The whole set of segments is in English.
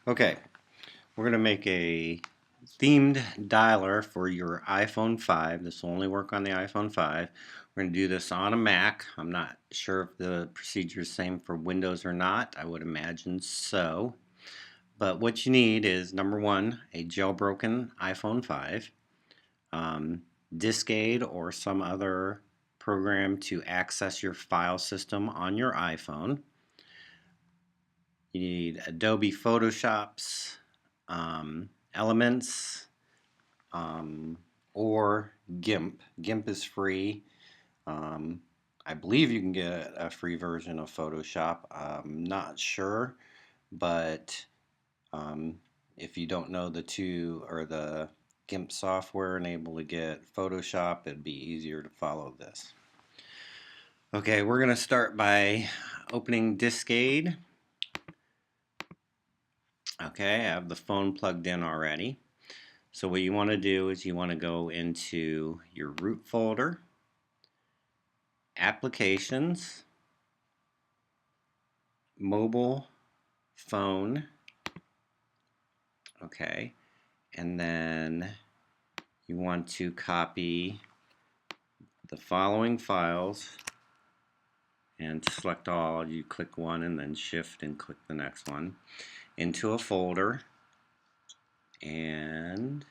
Okay, we're going to make a themed dialer for your iPhone 5. This will only work on the iPhone 5. We're going to do this on a Mac. I'm not sure if the procedure is the same for Windows or not. I would imagine so. But what you need is number one, a jailbroken iPhone 5, um, Diskade or some other program to access your file system on your iPhone. You need Adobe Photoshop's Elements um, or GIMP. GIMP is free. Um, I believe you can get a free version of Photoshop. I'm not sure, but um, if you don't know the two or the GIMP software and able to get Photoshop, it'd be easier to follow this. Okay, we're going to start by opening Diskade. Okay, I have the phone plugged in already. So what you want to do is you want to go into your root folder, applications, mobile phone, okay, and then you want to copy the following files and select all. You click one and then shift and click the next one into a folder, and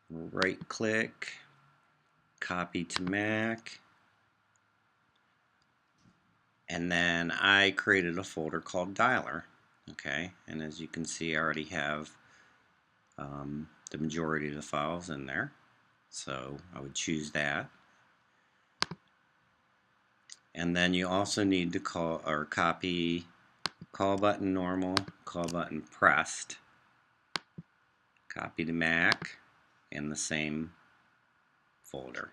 right click, copy to Mac, and then I created a folder called dialer. Okay, and as you can see, I already have the majority of the files in there, so I would choose that. And then you also need to call or copy call button normal, call button pressed, copy to Mac in the same folder.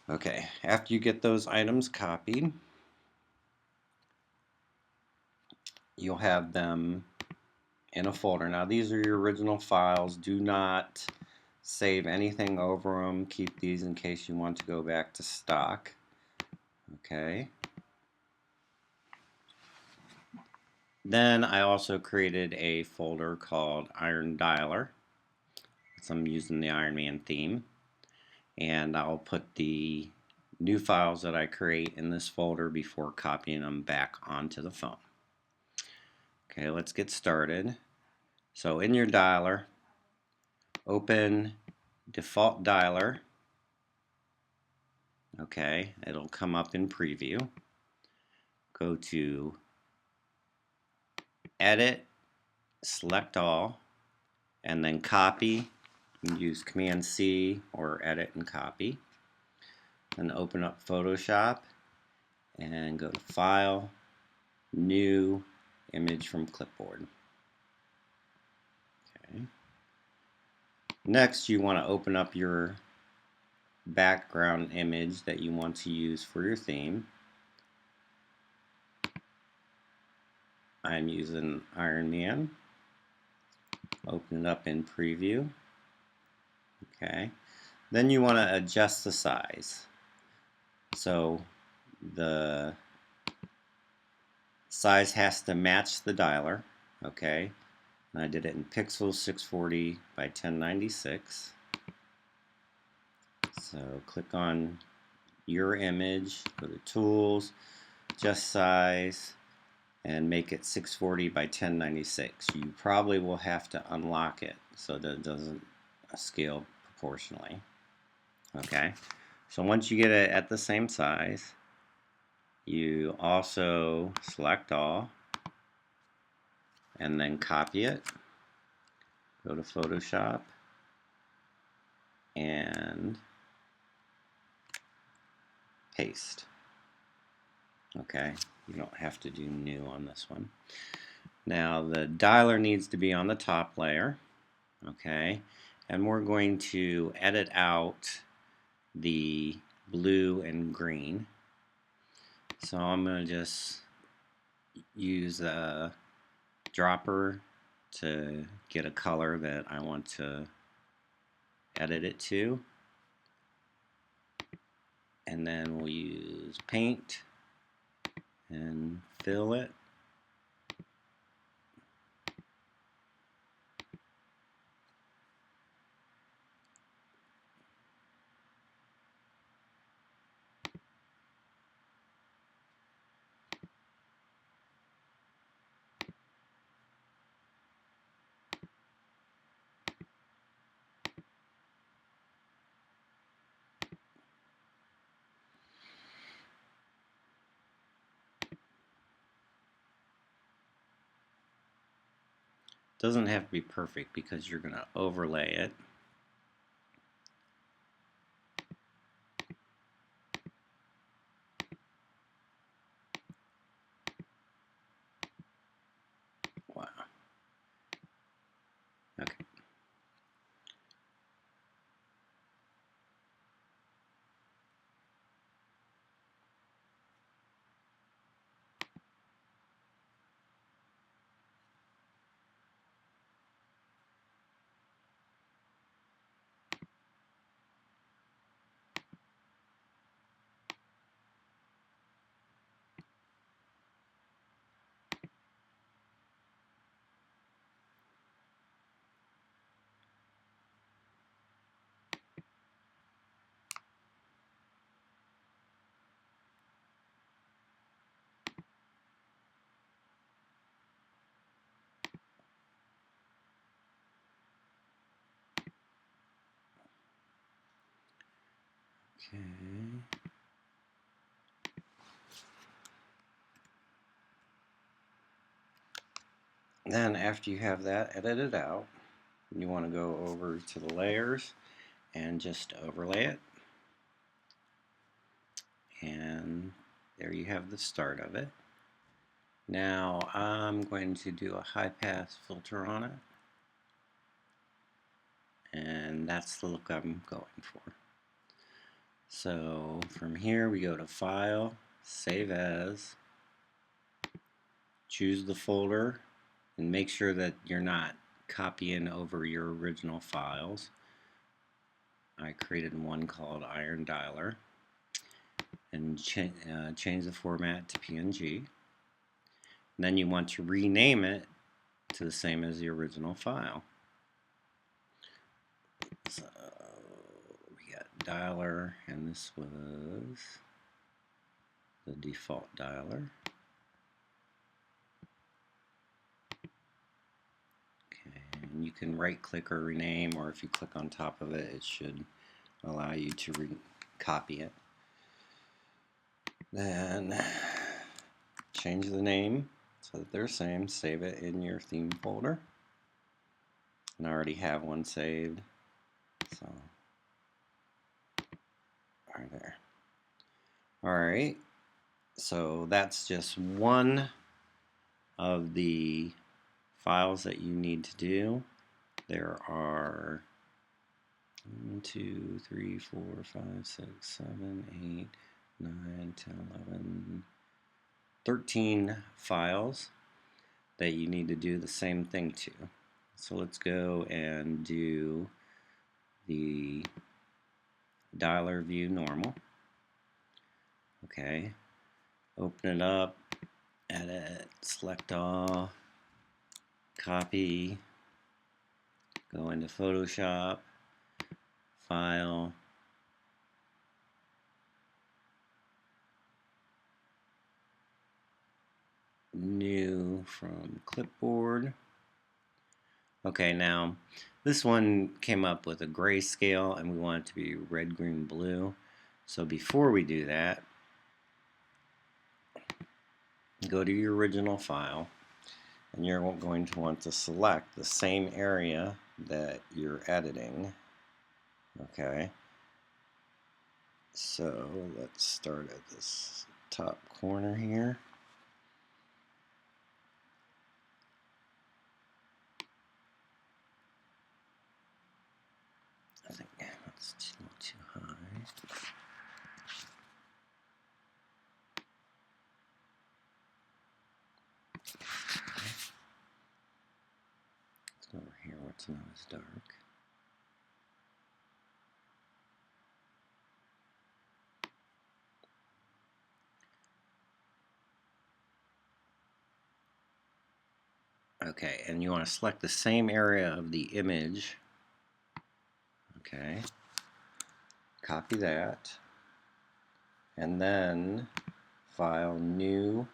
Okay, after you get those items copied, you'll have them in a folder. Now these are your original files. Do not save anything over them. Keep these in case you want to go back to stock. Okay. Then I also created a folder called Iron Dialer. So I'm using the Iron Man theme. And I'll put the new files that I create in this folder before copying them back onto the phone. Okay, let's get started. So in your dialer, open default dialer. Okay, it'll come up in preview. Go to edit, select all, and then copy. You can use Command C or edit and copy. Then open up Photoshop and go to File, New, Image from Clipboard. Okay. Next, you want to open up your background image that you want to use for your theme. I'm using Iron Man. Open it up in preview. Okay. Then you want to adjust the size. So the size has to match the dialer. Okay. And I did it in pixels 640 by 1096. So click on your image, go to Tools, Adjust Size, and make it 640 by 1096. You probably will have to unlock it so that it doesn't scale proportionally. Okay, so once you get it at the same size, you also select all and then copy it. Go to Photoshop and paste. Okay, you don't have to do new on this one. Now the dialer needs to be on the top layer. Okay, and we're going to edit out the blue and green. So I'm going to just use a dropper to get a color that I want to edit it to. And then we'll use paint and fill it. Doesn't have to be perfect because you're going to overlay it. Wow. Okay. Okay. Then after you have that edited out, you want to go over to the layers and just overlay it. And there you have the start of it. Now I'm going to do a high pass filter on it. And that's the look I'm going for. So from here we go to File, Save As, choose the folder, and make sure that you're not copying over your original files. I created one called Iron Dialer, and change the format to PNG. And then you want to rename it to the same as the original file. So we got dialer, and this was the default dialer. Okay, and you can right click or rename, or if you click on top of it, it should allow you to copy it. Then change the name so that they're the same. Save it in your theme folder. And I already have one saved, so right there. Alright, so that's just one of the files that you need to do. There are 1, 2, 3, 4, 5, 6, 7, 8, 9, 10, 11, 13 files that you need to do the same thing to. So let's go and do the dialer view normal. Okay, open it up, edit, select all, copy, go into Photoshop, file, new from clipboard. Okay, now this one came up with a grayscale and we want it to be red, green, blue. So before we do that, go to your original file and you're going to want to select the same area that you're editing. Okay, so let's start at this top corner here. I think that's too high. Let's go over here where it's not as dark. Okay, and you want to select the same area of the image. Okay, copy that, and then File, New,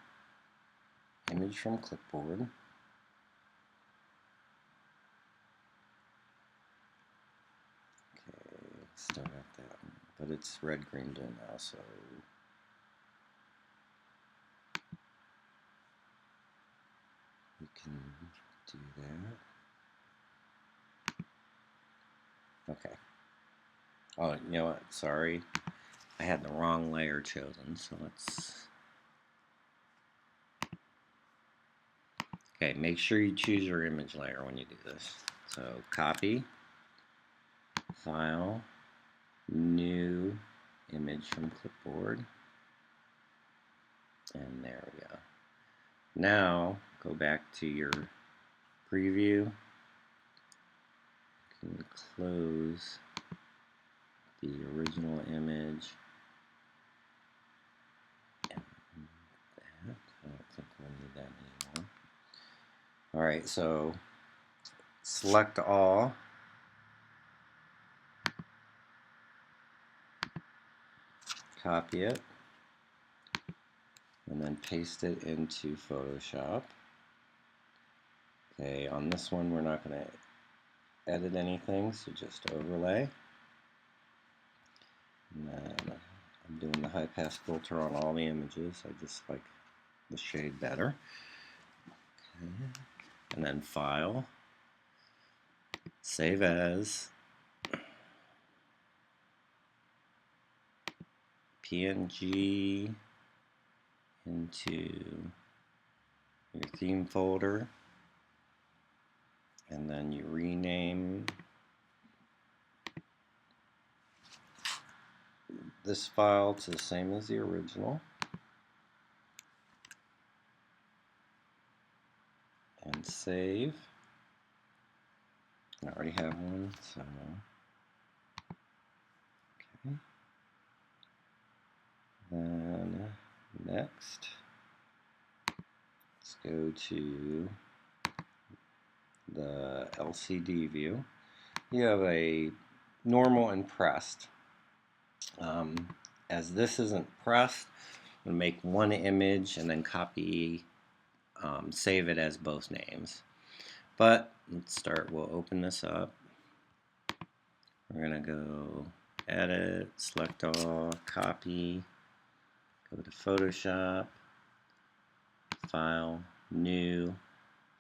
Image from Clipboard. Okay, still got that, but it's red, green, blue now, so we can do that. Okay. Oh, you know what? Sorry. I had the wrong layer chosen, so let's... Okay, make sure you choose your image layer when you do this. So, copy, File, New, Image from Clipboard, and there we go. Now, go back to your preview. You can close the original image. And that. I don't think we'll need that anymore. Alright, so select all. Copy it. And then paste it into Photoshop. Okay, on this one we're not going to edit anything, so just overlay. And then I'm doing the high pass filter on all the images. I just like the shade better. Okay. And then File, Save As, PNG into your theme folder, and then you rename this file to the same as the original, and save. I already have one, so okay. Then next, let's go to the LCD view. You have a normal and pressed. As this isn't pressed, I'm going to make one image and then copy, save it as both names. But let's start, we'll open this up. We're going to go Edit, Select All, Copy, go to Photoshop, File, New,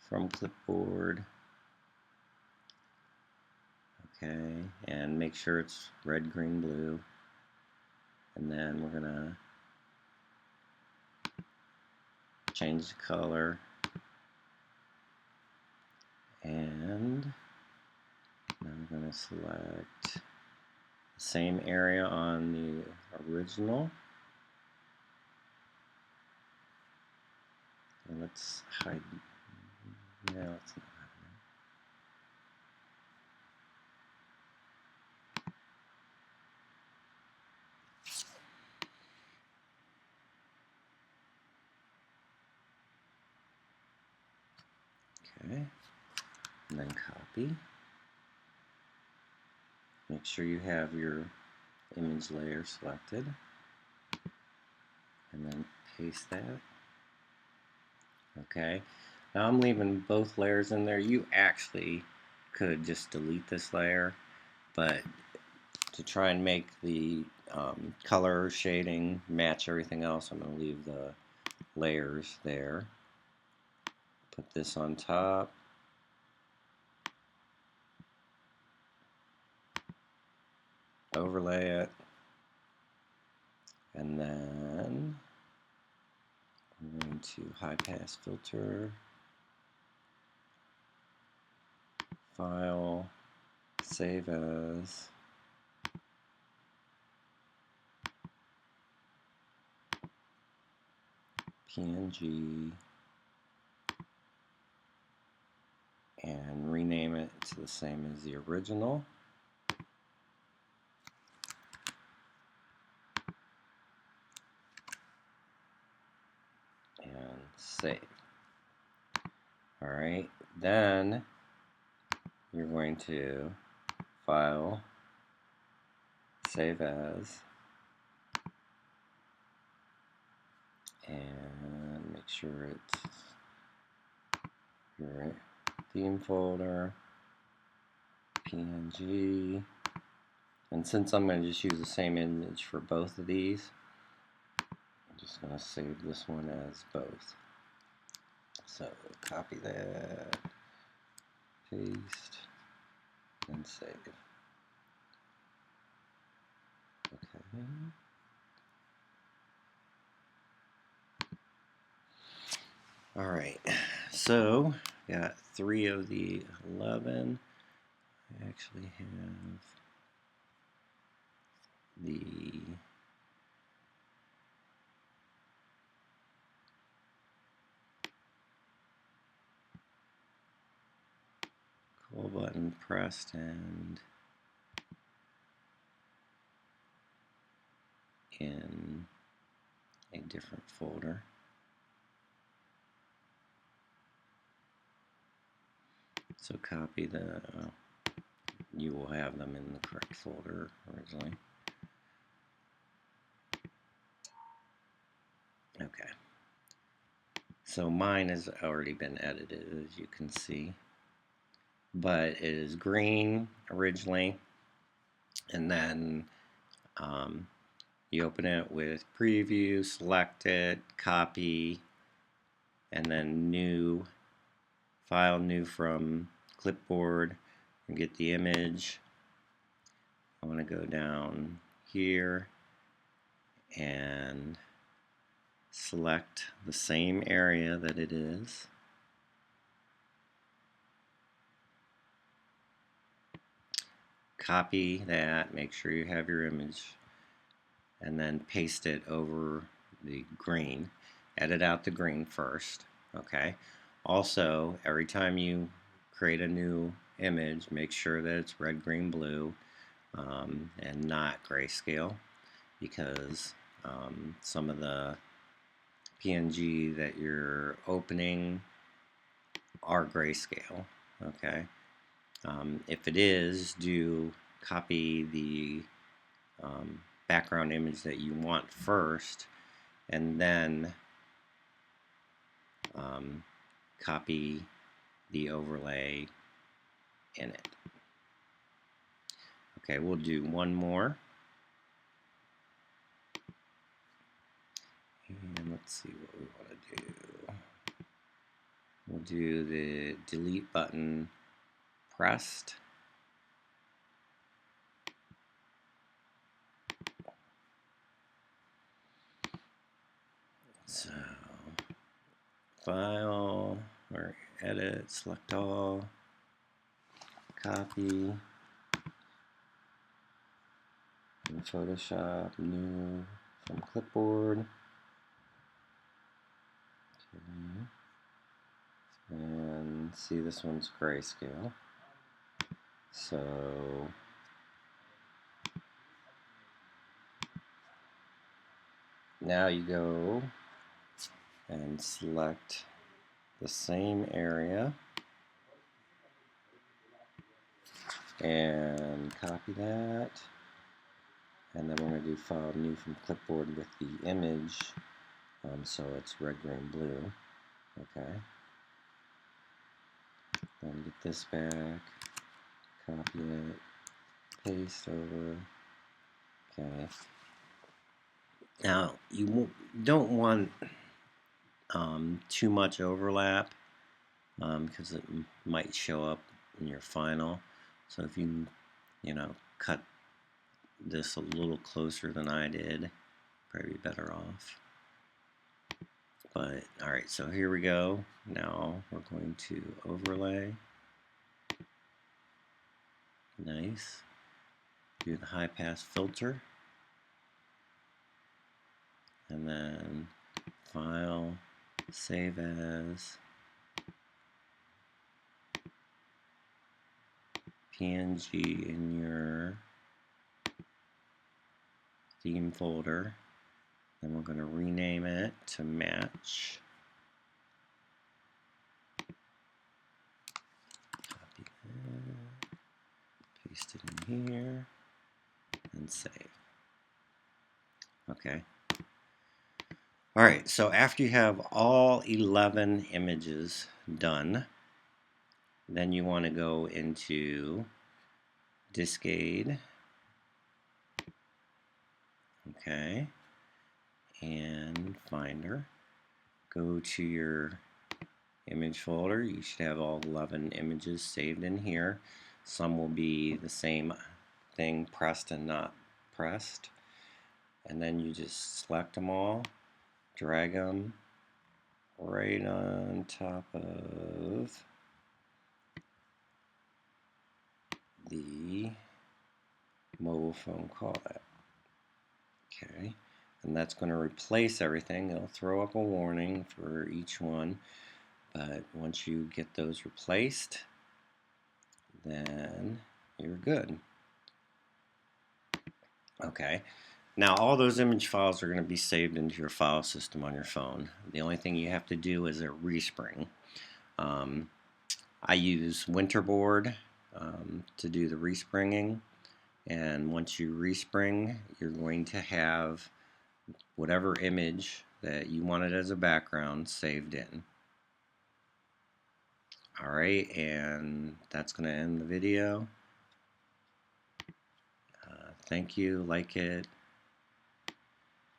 from Clipboard. Okay, and make sure it's red, green, blue. And then we're going to change the color. And now I'm going to select the same area on the original. And let's hide. No, let's not hide it. Okay. And then copy. Make sure you have your image layer selected. And then paste that. Okay. Now I'm leaving both layers in there. You actually could just delete this layer, but to try and make the color shading match everything else, I'm going to leave the layers there. Put this on top. Overlay it. And then I'm going to high pass filter. File. Save as. PNG. And rename it to the same as the original. And save. Alright, then you're going to File, Save As, and make sure it's your theme folder, PNG. And since I'm going to just use the same image for both of these, I'm just going to save this one as both. So copy that, paste, and save. Okay. Alright, so got 3 of the 11. I actually have the call button pressed and in a different folder. So copy the, you will have them in the correct folder originally. Okay. So mine has already been edited, as you can see. But it is green originally, and then you open it with preview, select it, copy, and then new, file new from clipboard, and get the image. I want to go down here and select the same area that it is. Copy that, make sure you have your image, and then paste it over the green. Edit out the green first, okay? Also, every time you create a new image, make sure that it's red, green, blue, and not grayscale, because some of the PNG that you're opening are grayscale, okay? If it is, do copy the background image that you want first, and then copy the overlay in it. Okay, we'll do one more. And let's see what we want to do. We'll do the delete button pressed. So, file, or edit, select all, copy, in Photoshop, new from clipboard. Okay. And see, this one's grayscale. So now you go and select the same area and copy that, and then we're going to do file new from clipboard with the image, so it's red, green, blue. Okay, then get this back, copy it, paste over. Okay, now you don't want too much overlap, because it might show up in your final. So if you cut this a little closer than I did, probably be better off. But alright, so here we go. Now we're going to overlay. Nice. Do the high pass filter. And then file, save as, PNG in your theme folder. Then we're going to rename it to match. Paste it in here and save. Okay. All right, so after you have all 11 images done, then you want to go into Discade, okay, and Finder. Go to your image folder. You should have all 11 images saved in here. Some will be the same thing, pressed and not pressed. And then you just select them all, drag them right on top of the mobile phone call-out. Okay, and that's going to replace everything. It'll throw up a warning for each one, but once you get those replaced, then you're good. Okay, now all those image files are going to be saved into your file system on your phone. The only thing you have to do is a respring. I use Winterboard to do the respringing, and once you respring, you're going to have whatever image that you wanted as a background saved in. Alright, and that's going to end the video. Thank you, like it,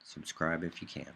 subscribe if you can.